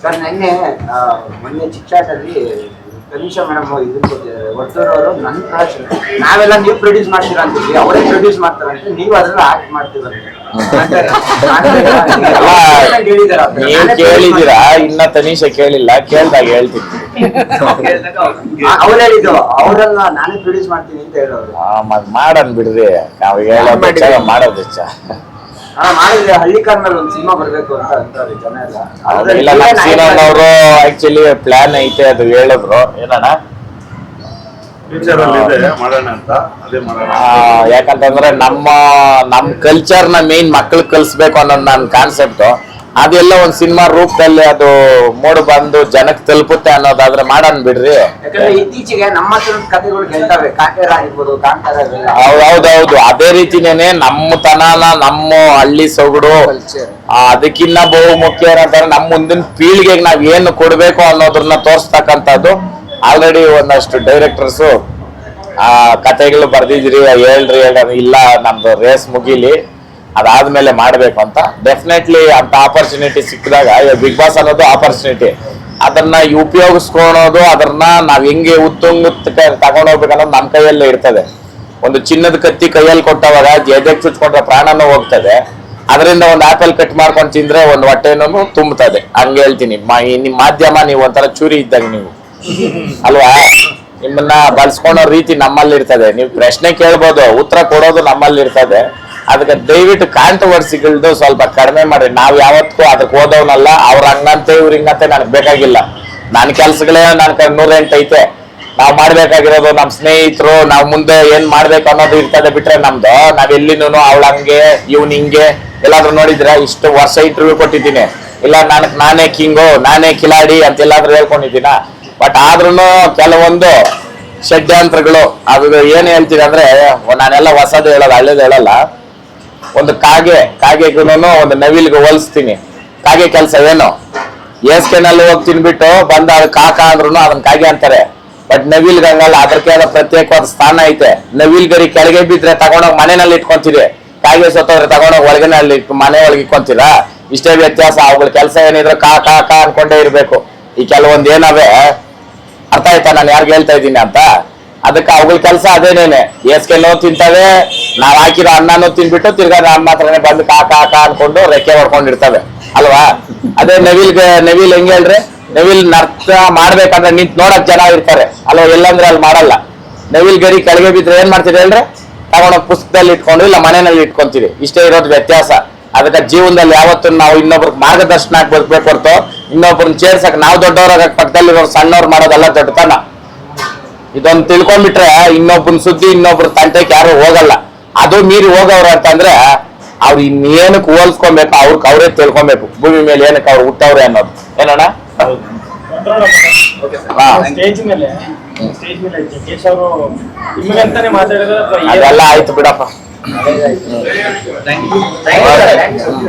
Sir ನಿನ್ನೆ ಮೊನ್ನೆ ಚಿಕ್ಚಾಟಲ್ಲಿ Tanisha madam ಇದಕ್ಕೆ ಹೊರತೂರವರು ನನ್ನ ಪ್ರೊಡಕ್ಷನ್ ನಾವೆಲ್ಲ ನೀವು ಪ್ರೊಡ್ಯೂಸ್ ಮಾಡ್ತೀರಾ ಅಂತೀವಿ, ಅವರೇ ಪ್ರೊಡ್ಯೂಸ್ ಮಾಡ್ತಾರಂತೆ, ನೀವು ಅದೆಲ್ಲ ಆಕ್ಟ್ ಮಾಡ್ತೀರಂತೆ. ನೀವು ಕೇಳಿದೀರಾ? ಇನ್ನ ತನಿಷಾ ಕೇಳಿಲ್ಲ, ಕೇಳ್ದಾಗ ಹೇಳ್ತೀನಿ. ಅವ್ರು ಹೇಳಿದ್ದು ಅವರೆಲ್ಲ ನಾನೇ ಪ್ರೊಡ್ಯೂಸ್ ಮಾಡ್ತೀನಿ ಅಂತ ಹೇಳೋರು. ಮಾಡನ್ ಬಿಡ್ರಿ, ನಾವು ಹೇಳೋದು ಮಾಡೋದು ಹೆಚ್ಚ. ಮಾಡಿದ್ರೆ ಹಳ್ಳಿಕಾರ್ ಮೇಲೆ ಒಂದು ಸಿನಿಮಾ ಬರ್ಬೇಕು ಅಂತ ಅಂತಾರೆ ಜನ ಎಲ್ಲ. ಅವರು ಆಕ್ಚುಲಿ ಪ್ಲಾನ್ ಐತೆ, ಅದು ಹೇಳಿದ್ರು ಏನಣ್ಣ ಯಾಕಂತಂದ್ರೆ ನಮ್ಮ ಕಲ್ಚರ್ನ ಮೇನ್ ಮಕ್ಳಿಗೆ ಕಲಿಸ್ಬೇಕು ಅನ್ನೋದು ನನ್ನ ಕಾನ್ಸೆಪ್ಟ್. ಅದೆಲ್ಲ ಒಂದ್ ಸಿನಿಮಾ ರೂಪದಲ್ಲಿ ಅದು ಮೂಡ್ ಬಂದು ಜನಕ್ಕೆ ತಲುಪುತ್ತೆ ಅನ್ನೋದಾದ್ರೆ ಮಾಡೋಣ ಬಿಡ್ರಿ. ಯಾಕಂದ್ರೆ ಇತ್ತೀಚೆಗೆ ನಮ್ಮ ಕಥೆಗಳು ಗೆಲ್ತವೆ, ಕಾಂತಾರ ಆಗಿರ್ಬೋದು, ಕಾಂತಾರ. ಹೌದೌದು, ಅದೇ ರೀತಿನೇನೆ ನಮ್ಮತನನ ನಮ್ಮ ಹಳ್ಳಿ ಸೊಗಡು ಅದಕ್ಕಿನ್ನ ಬಹು ಮುಖ್ಯ ಏನಂತಾರೆ ನಮ್ಮ ಮುಂದಿನ ಪೀಳಿಗೆಗೆ ನಾವ್ ಏನು ಕೊಡ್ಬೇಕು ಅನ್ನೋದನ್ನ ತೋರ್ಸ್ತಕ್ಕಂಥದ್ದು. ಆಲ್ರೆಡಿ ಒಂದಷ್ಟು ಡೈರೆಕ್ಟರ್ಸು ಕತೆಗಳು ಬರ್ದಿದ್ರಿ, ಹೇಳ್ರಿ ಇಲ್ಲ ನಮ್ದು ರೇಸ್ ಮುಗಿಲಿ ಅದಾದ್ಮೇಲೆ ಮಾಡ್ಬೇಕು ಅಂತ. ಡೆಫಿನೆಟ್ಲಿ ಅಂತ ಆಪರ್ಚುನಿಟಿ ಸಿಕ್ಕಿದಾಗ, ಬಿಗ್ ಬಾಸ್ ಅನ್ನೋದು ಆಪರ್ಚುನಿಟಿ, ಅದನ್ನ ಉಪಯೋಗಿಸ್ಕೊಳೋದು, ಅದನ್ನ ನಾವ್ ಹೆಂಗೆ ಉತ್ತುಂಗಕ್ಕೆ ತಗೊಂಡೋಗ್ಬೇಕು ಅನ್ನೋದು ನಮ್ಮ ಕೈಯಲ್ಲೇ ಇರ್ತದೆ. ಒಂದು ಚಿನ್ನದ ಕತ್ತಿ ಕೈಯಲ್ಲಿ ಕೊಟ್ಟವಾಗ ಎದೆಗೆ ಚುಚ್ಕೊಂಡ್ರೆ ಪ್ರಾಣನೂ ಹೋಗ್ತದೆ, ಅದರಿಂದ ಒಂದು ಆಪಲ್ ಕಟ್ ಮಾಡ್ಕೊಂಡು ತಿಂದ್ರೆ ಒಂದು ಹೊಟ್ಟೆನೂ ತುಂಬುತ್ತದೆ. ಹಂಗೆ ಹೇಳ್ತೀನಿ, ನಿಮ್ ಮಾಧ್ಯಮ ನೀವು ಒಂಥರ ಚೂರಿ ಇದ್ದಾಗ ನೀವು ಅಲ್ವಾ, ನಿಮ್ಮನ್ನ ಬಳಸ್ಕೊಳೋ ರೀತಿ ನಮ್ಮಲ್ಲಿ ಇರ್ತದೆ. ನೀವು ಪ್ರಶ್ನೆ ಕೇಳ್ಬೋದು, ಉತ್ತರ ಕೊಡೋದು ನಮ್ಮಲ್ಲಿ ಇರ್ತದೆ. ಅದಕ್ಕೆ ದಯವಿಟ್ಟು ಕಾಂಟ್ರವರ್ಸಿಗಳದ್ದು ಸ್ವಲ್ಪ ಕಡಿಮೆ ಮಾಡ್ರಿ. ನಾವ್ ಯಾವತ್ತೂ ಅದಕ್ಕೆ ಓದೋನಲ್ಲ, ಅವ್ರ ಹಂಗಂತೆ ಇವ್ರ ಹಿಂಗಂತೆ ನನಗೆ ಬೇಕಾಗಿಲ್ಲ. ನನ್ನ ಕೆಲ್ಸಗಳೇ ನನ್ನ 108 ಐತೆ. ನಾವ್ ಮಾಡ್ಬೇಕಾಗಿರೋದು ನಮ್ಮ ಸ್ನೇಹಿತರು, ನಾವ್ ಮುಂದೆ ಏನ್ ಮಾಡ್ಬೇಕು ಅನ್ನೋದು ಇರ್ತದೆ. ಬಿಟ್ರೆ ನಮ್ದು ನಾವ್ ಎಲ್ಲಿನೂ ಅವಳ ಹಂಗೆ ಇವ್ನ ಹಿಂಗೆ ಎಲ್ಲಾದ್ರೂ ನೋಡಿದ್ರೆ ಇಷ್ಟು ವರ್ಷ ಇಂಟರ್ವ್ಯೂ ಕೊಟ್ಟಿದ್ದೀನಿ, ಇಲ್ಲ ನಾನೇ ಕಿಂಗು ನಾನೇ ಕಿಲಾಡಿ ಅಂತ ಎಲ್ಲಾದ್ರೂ ಹೇಳ್ಕೊಂಡಿದ್ದೀನ. ಬಟ್ ಆದ್ರೂ ಕೆಲವೊಂದು ಷಡ್ಯಂತ್ರಗಳು ಅದು ಏನ್ ಹೇಳ್ತೀನಿ ಅಂದ್ರೆ, ನಾನೆಲ್ಲ ಹೊಸದು ಹೇಳೋದು ಹಳ್ಳೇದು ಹೇಳಲ್ಲ. ಒಂದು ಕಾಗೆಗೂ ಒಂದು ನವಿಲ್ಗೆ ಹೋಲಿಸ್ತೀನಿ. ಕಾಗೆ ಕೆಲಸ ಏನು, ಏಸ್ಕೆನಲ್ಲಿ ಹೋಗಿ ತಿನ್ಬಿಟ್ಟು ಬಂದ ಅದು ಕಾಕ ಅಂದ್ರೂ ಅದನ್ನ ಕಾಗೆ ಅಂತಾರೆ. ಬಟ್ ನವಿಲ್ಗೆ ಹಂಗಲ್ಲ, ಅದಕ್ಕೆ ಆದ ಪ್ರತ್ಯೇಕವಾದ ಸ್ಥಾನ ಐತೆ. ನವಿಲ್ ಗರಿ ಕೆಳಗೆ ಬಿದ್ರೆ ತಗೊಂಡೋಗಿ ಮನೆಯಲ್ಲಿ ಇಟ್ಕೊಂತೀರಿ, ಕಾಗೆ ಸತ್ತೋದ್ರೆ ತಗೊಂಡೋಗಿ ಒಳಗಿನಲ್ಲಿ ಮನೆ ಒಳಗೆ ಇಟ್ಕೊಂತೀರಾ. ಇಷ್ಟೇ ವ್ಯತ್ಯಾಸ. ಅವುಗಳ ಕೆಲಸ ಏನಿದ್ರೆ ಕಾ ಅನ್ಕೊಂಡೇ ಇರ್ಬೇಕು. ಈ ಕೆಲವೊಂದು ಏನವೇ ಅರ್ಥ ಆಯ್ತಾ ನಾನು ಯಾರಿಗೆ ಹೇಳ್ತಾ ಇದ್ದೀನಿ ಅಂತ? ಅದಕ್ಕೆ ಅವುಗಳ ಕೆಲಸ ಅದೇನೇನೆ, ಏಸ್ಕೆಲ್ಲೋ ತಿಂತವೆ, ನಾವ್ ಹಾಕಿರೋ ಅನ್ನನೂ ತಿನ್ಬಿಟ್ಟು ತಿರ್ಗಾ ನಮ್ಮ ಹತ್ರನೇ ಬಂದು ಕಾ ಅನ್ಕೊಂಡು ರೆಕ್ಕೆ ಹೊಡ್ಕೊಂಡಿರ್ತವೆ ಅಲ್ವಾ. ಅದೇ ನವಿಲ್ ಹೆಂಗ್ ಹೇಳ್ರಿ, ನವಿಲ್ ನರ್ತ ಮಾಡ್ಬೇಕಂದ್ರೆ ನಿಂತ್ ನೋಡಕ್ ಜನ ಇರ್ತಾರೆ ಅಲ್ವಾ, ಎಲ್ಲಂದ್ರೆ ಅಲ್ಲಿ ಮಾಡಲ್ಲ. ನವಿಲ್ ಗರಿ ಕೆಳಗೆ ಬಿದ್ರೆ ಏನ್ ಮಾಡ್ತೀರಿ ಹೇಳ್ರಿ, ತಗೊಂಡೋಗ್ ಪುಸ್ತಕದಲ್ಲಿ ಇಟ್ಕೊಂಡು ಇಲ್ಲ ಮನೆಯಲ್ಲಿ ಇಟ್ಕೊಂತೀರಿ. ಇಷ್ಟೇ ಇರೋದು ವ್ಯತ್ಯಾಸ. ಅದಕ್ಕೆ ಜೀವನದಲ್ಲಿ ಯಾವತ್ತೂ ನಾವು ಇನ್ನೊಬ್ರಿಗೆ ಮಾರ್ಗದರ್ಶನ ಆಗಿ ಬದುಕ್ಬೇಕು ಹೊರತು ಇನ್ನೊಬ್ರನ್ನ ಚೇರ್ಸಕ್ ನಾವು ದೊಡ್ಡವ್ರಾಗ ಪಕ್ಕದಲ್ಲಿರೋರು ಸಣ್ಣವ್ರು ಮಾಡೋದೆಲ್ಲ ದೊಡ್ಡತನ. ಇದೊಂದು ತಿಳ್ಕೊಂಡ್ಬಿಟ್ರೆ ಇನ್ನೊಬ್ಬನ ಸುದ್ದಿ ಇನ್ನೊಬ್ರ ತಂಟೆಗೆ ಯಾರು ಹೋಗಲ್ಲ. ಅದು ಮೀರಿ ಹೋಗವ್ರು ಅಂತಂದ್ರೆ ಅವ್ರು ಇನ್ನೇನಕ್ಕೆ ಹೋಲ್ಸ್ಕೊಬೇಕು, ಅವ್ರೇ ತಿಳ್ಕೊಬೇಕು ಭೂಮಿ ಮೇಲೆ ಏನಕ್ಕೆ ಅವ್ರು ಹುಟ್ಟವ್ರೆ ಅನ್ನೋದು. ಏನಣ್ಣ? ಅದೆಲ್ಲ ಆಯ್ತು ಬಿಡಪ್ಪ.